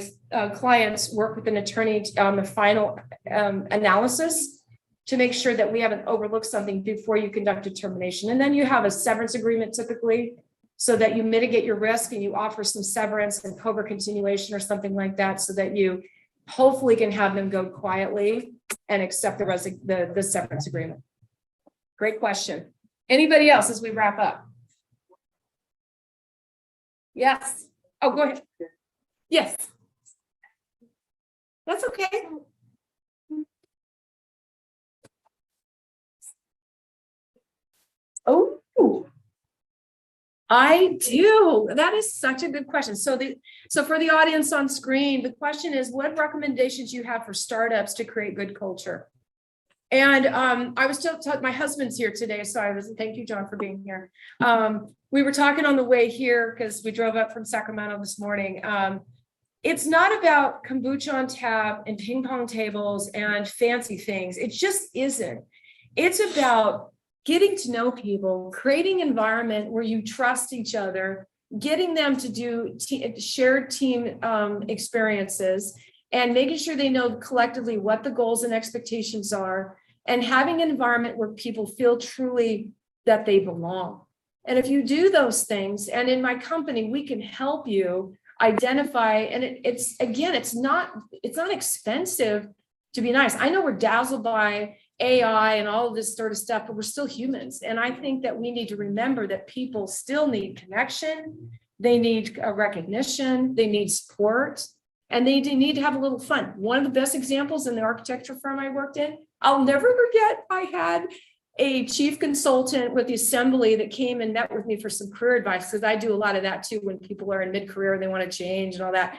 clients work with an attorney on the final analysis to make sure that we haven't overlooked something before you conduct a termination. And then you have a severance agreement typically, so that you mitigate your risk and you offer some severance and COBRA continuation or something like that, so that you hopefully can have them go quietly and accept the severance agreement. Great question. Anybody else as we wrap up? Yes. Oh, go ahead. Yes. That's okay. Oh, I do. That is such a good question. So for the audience on screen, the question is, what recommendations you have for startups to create good culture? And I was told my husband's here today, so thank you, John, for being here. We were talking on the way here because we drove up from Sacramento this morning. It's not about kombucha on tap and ping pong tables and fancy things. It just isn't. It's about getting to know people, creating an environment where you trust each other, getting them to do shared team experiences, and making sure they know collectively what the goals and expectations are, and having an environment where people feel truly that they belong. And if you do those things, and in my company, we can help you identify, and it's not expensive to be nice. I know we're dazzled by AI and all of this sort of stuff, but we're still humans. And I think that we need to remember that people still need connection. They need recognition. They need support, and they need to have a little fun. One of the best examples in the architecture firm I worked in, I'll never forget, I had a chief consultant with the assembly that came and met with me for some career advice, because I do a lot of that too when people are in mid-career and they want to change and all that.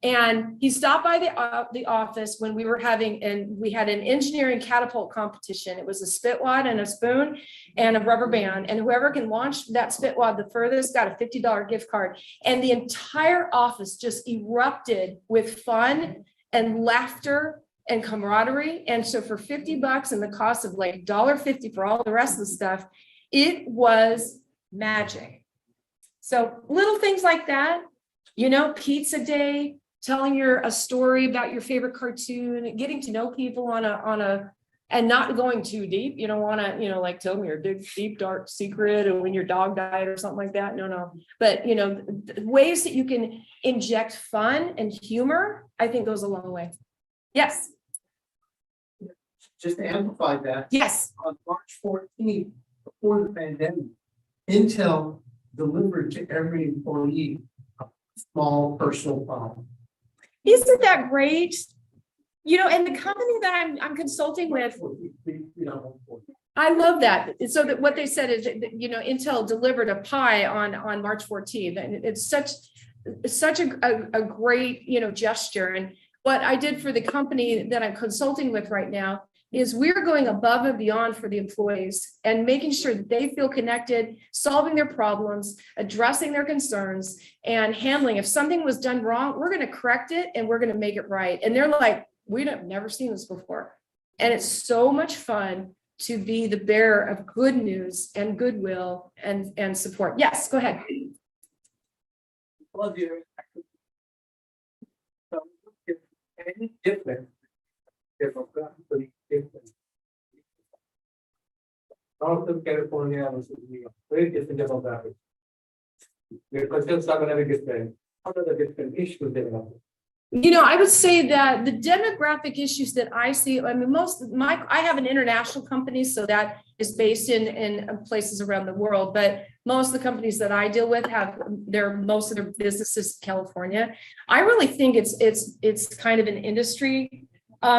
And he stopped by the office when we were we had an engineering catapult competition. It was a spit wad and a spoon and a rubber band. And whoever can launch that spit wad the furthest got a $50 gift card. And the entire office just erupted with fun and laughter and camaraderie. And so for $50 and the cost of like $1.50 for all the rest of the stuff, it was magic. So little things like that, pizza day, telling a story about your favorite cartoon, getting to know people and not going too deep. You don't want to, like tell me your big, deep, dark secret and when your dog died or something like that. No. But, ways that you can inject fun and humor, I think goes a long way. Yes. Just to amplify that. Yes. On March 14th, before the pandemic, Intel delivered to every employee a small personal phone. Isn't that great? And the company that I'm consulting with, I love that. So that what they said is, Intel delivered a pie on March 14th, and it's such a great, gesture. And what I did for the company that I'm consulting with right now is we're going above and beyond for the employees and making sure that they feel connected, solving their problems, addressing their concerns, and handling. If something was done wrong, we're going to correct it and we're going to make it right. And they're like, we've never seen this before. And it's so much fun to be the bearer of good news and goodwill and support. Yes, go ahead. Well, so any different demographically different. North of California versus New York, very different demographics. Your questions are going to be different. What are the different issues developing? I would say that the demographic issues that I see, I have an international company, so that is based in places around the world, but most of the companies that I deal with have most of their businesses in California. I really think it's kind of an industry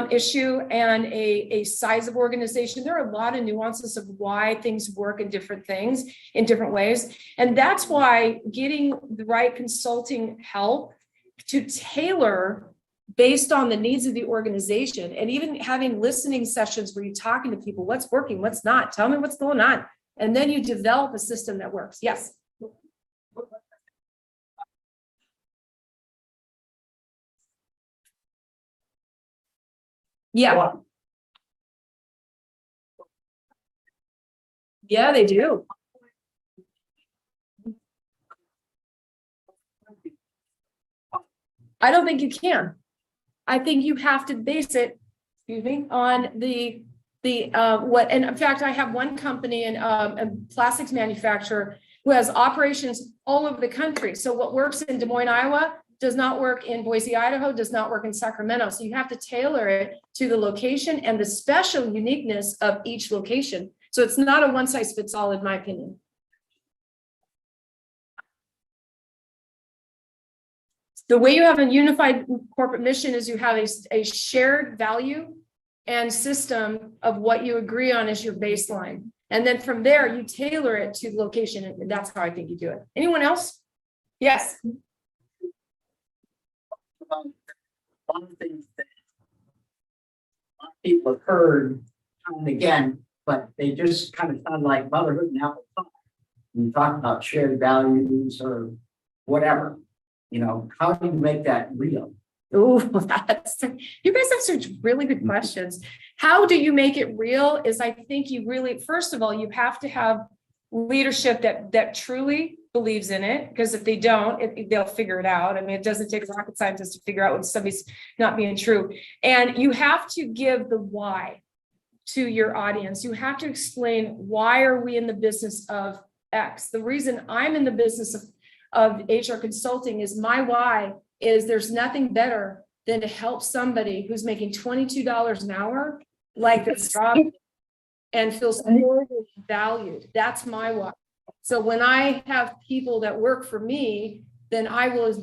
issue and a size of organization. There are a lot of nuances of why things work in different things in different ways. And that's why getting the right consulting help to tailor based on the needs of the organization, and even having listening sessions where you're talking to people, what's working, what's not, tell me what's going on. And then you develop a system that works. Yes. Yeah. Yeah, they do. I don't think you can. I think you have to base it, on the what, and in fact, I have one company in a plastics manufacturer who has operations all over the country. So what works in Des Moines, Iowa, does not work in Boise, Idaho, does not work in Sacramento. So you have to tailor it to the location and the special uniqueness of each location. So it's not a one size fits all, in my opinion. The way you have a unified corporate mission is you have a shared value and system of what you agree on as your baseline. And then from there, you tailor it to the location. And that's how I think you do it. Anyone else? Yes. One of the things that a lot of people have heard time and again, but they just kind of sound like motherhood and apple pie. When you talk about shared values or whatever, you know, how do you make that real? Oh, you guys have such really good questions. How do you make it real? Is I think you really, first of all, you have to have leadership that truly believes in it, because if they don't, they'll figure it out. I mean, it doesn't take a rocket scientist to figure out when somebody's not being true. And you have to give the why to your audience. You have to explain, why are we in the business of X? The reason I'm in the business of HR consulting is my why is there's nothing better than to help somebody who's making $22 an hour like this job and feels more valued. That's my why. So when I have people that work for me, then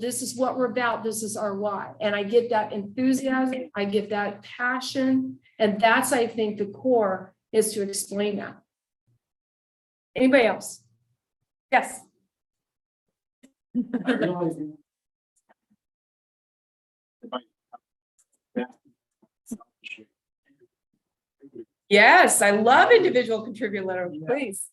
this is what we're about. This is our why. And I get that enthusiasm. I get that passion. And that's, I think, the core is to explain that. Anybody else? Yes. Yes, I love individual contributor letter, please.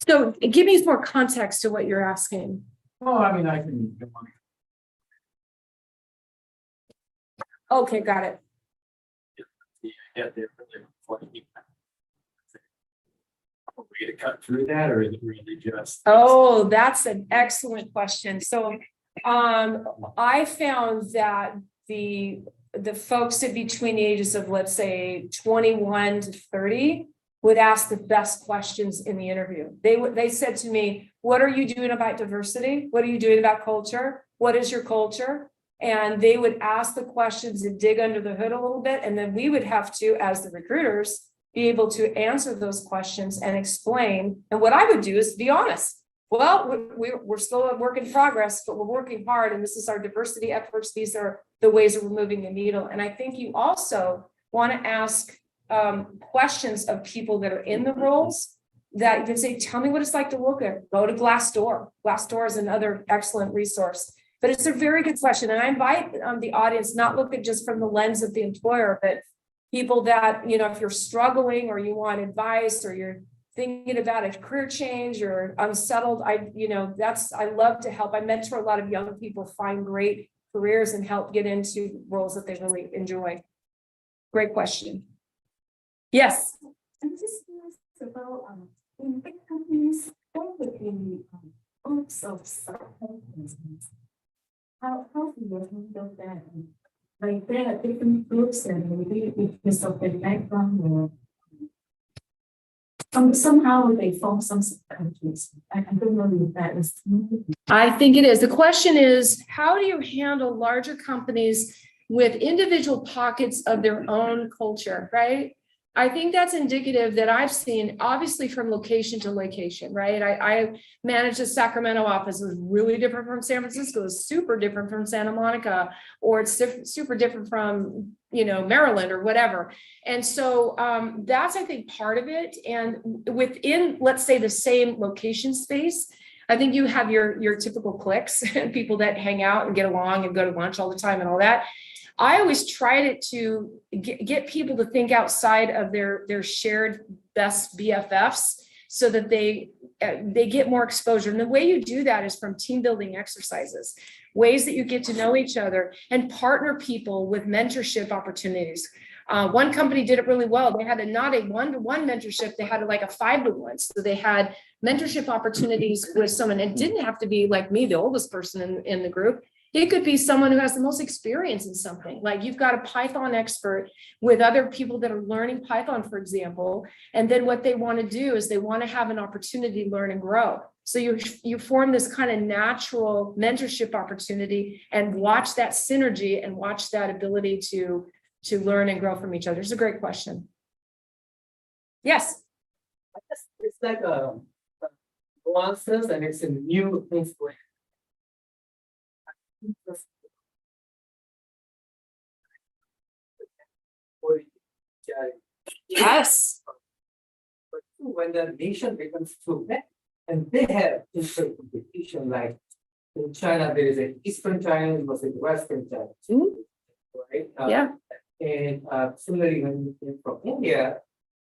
So give me more context to what you're asking. Well, I mean, I can. Okay, got it. Yeah, they're really way to cut through that, or is it really just? Oh, that's an excellent question. So I found that the folks in between the ages of, let's say, 21 to 30 would ask the best questions in the interview. They said to me, what are you doing about diversity? What are you doing about culture? What is your culture? And they would ask the questions and dig under the hood a little bit. And then we would have to, as the recruiters, be able to answer those questions and explain. And what I would do is be honest. Well, we're still a work in progress, but we're working hard. And this is our diversity efforts. These are the ways that we're moving the needle. And I think you also want to ask questions of people that are in the roles that you can say, tell me what it's like to work at. Go to Glassdoor. Glassdoor is another excellent resource. But it's a very good question. And I invite the audience not look at just from the lens of the employer, but people that, you know, if you're struggling or you want advice or you're thinking about a career change or unsettled, I love to help. I mentor a lot of young people find great careers and help get into roles that they really enjoy. Great question. Yes. I'm just curious about in big companies, what would be groups of sub-companies? How do you handle that? Like there are different groups and maybe because of their background or somehow they form some sub-countries. I don't know if that is. I think it is. The question is, how do you handle larger companies with individual pockets of their own culture, right? I think that's indicative that I've seen, obviously, from location to location, right? I managed a Sacramento office. It was really different from San Francisco. It's super different from Santa Monica, or it's super different from, Maryland or whatever. And so that's, I think, part of it. And within, let's say, the same location space, I think you have your typical cliques and people that hang out and get along and go to lunch all the time and all that. I always tried to get people to think outside of their shared best BFFs so that they get more exposure. And the way you do that is from team building exercises, ways that you get to know each other and partner people with mentorship opportunities. One company did it really well. They had not a one-to-one mentorship. They had like a 5-to-1. So they had mentorship opportunities with someone. It didn't have to be like me, the oldest person in the group. It could be someone who has the most experience in something, like you've got a Python expert with other people that are learning Python, for example. And then what they want to do is they want to have an opportunity to learn and grow. So you form this kind of natural mentorship opportunity and watch that synergy and watch that ability to learn and grow from each other. It's a great question. Yes. It's like a nuances and it's a new things for Yes. But when the nation becomes too big and they have different competition, like in China, there is an Eastern China versus Western China. Right? Yeah. And similarly, when you came from India,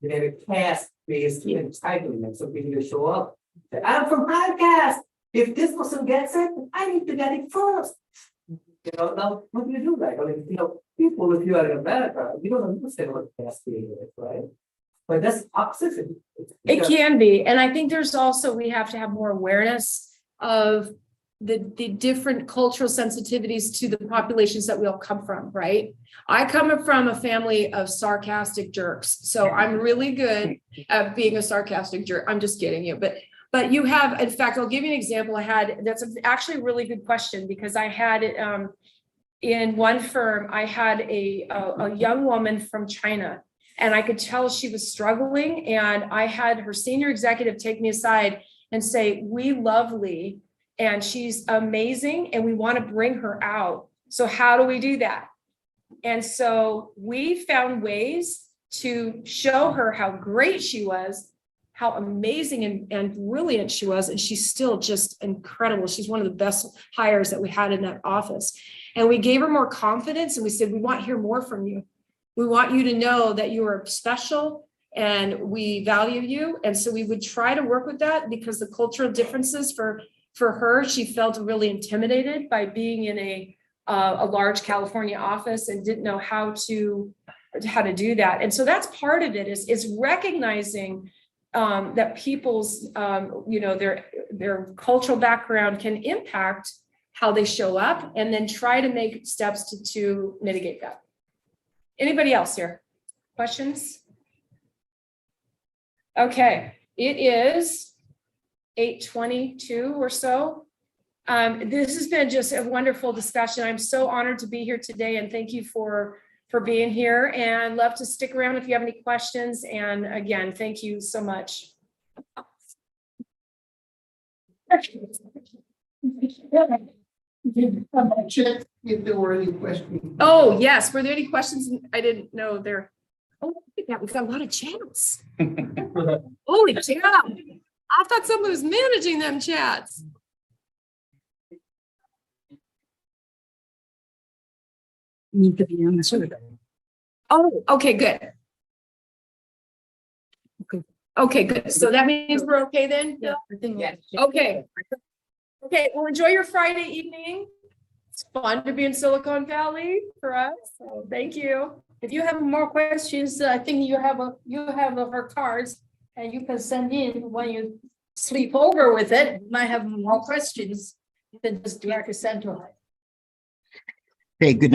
they have a caste-based entitlement. So people show up, say, I'm from high caste. If this person gets it, I need to get it first. Now what do you do? Like, people, if you are in America, you don't understand what caste is, right? But that's toxicity. It can be. And I think there's also, we have to have more awareness of the different cultural sensitivities to the populations that we all come from, right? I come from a family of sarcastic jerks. So I'm really good at being a sarcastic jerk. I'm just kidding you. But you have, in fact, I'll give you an example. That's actually a really good question, because I had it in one firm, I had a young woman from China, and I could tell she was struggling. And I had her senior executive take me aside and say, we love Lee and she's amazing and we want to bring her out. So how do we do that? And so we found ways to show her how great she was, how amazing and brilliant she was. And she's still just incredible. She's one of the best hires that we had in that office. And we gave her more confidence and we said, we want to hear more from you. We want you to know that you are special and we value you. And so we would try to work with that, because the cultural differences for her, she felt really intimidated by being in a large California office and didn't know how to do that. And so that's part of it, is recognizing that people's, their cultural background can impact how they show up, and then try to make steps to mitigate that. Anybody else here? Questions? Okay, it is 8:22 or so. This has been just a wonderful discussion. I'm so honored to be here today, and thank you for being here, and love to stick around if you have any questions. And again, thank you so much. Check if there were any questions. Oh, yes. Were there any questions? I didn't know there. Oh, look at that. We've got a lot of chats. Holy cow. I thought someone was managing them chats. Need to be answered. Oh, okay, good. Okay, good. So that means we're okay then? Yeah, I think. Yes. Okay. Okay, well, enjoy your Friday evening. It's fun to be in Silicon Valley for us. So thank you. If you have more questions, I think you have her cards, and you can send in when you sleep over with it. You might have more questions. You can just directly send to her. Okay, good night.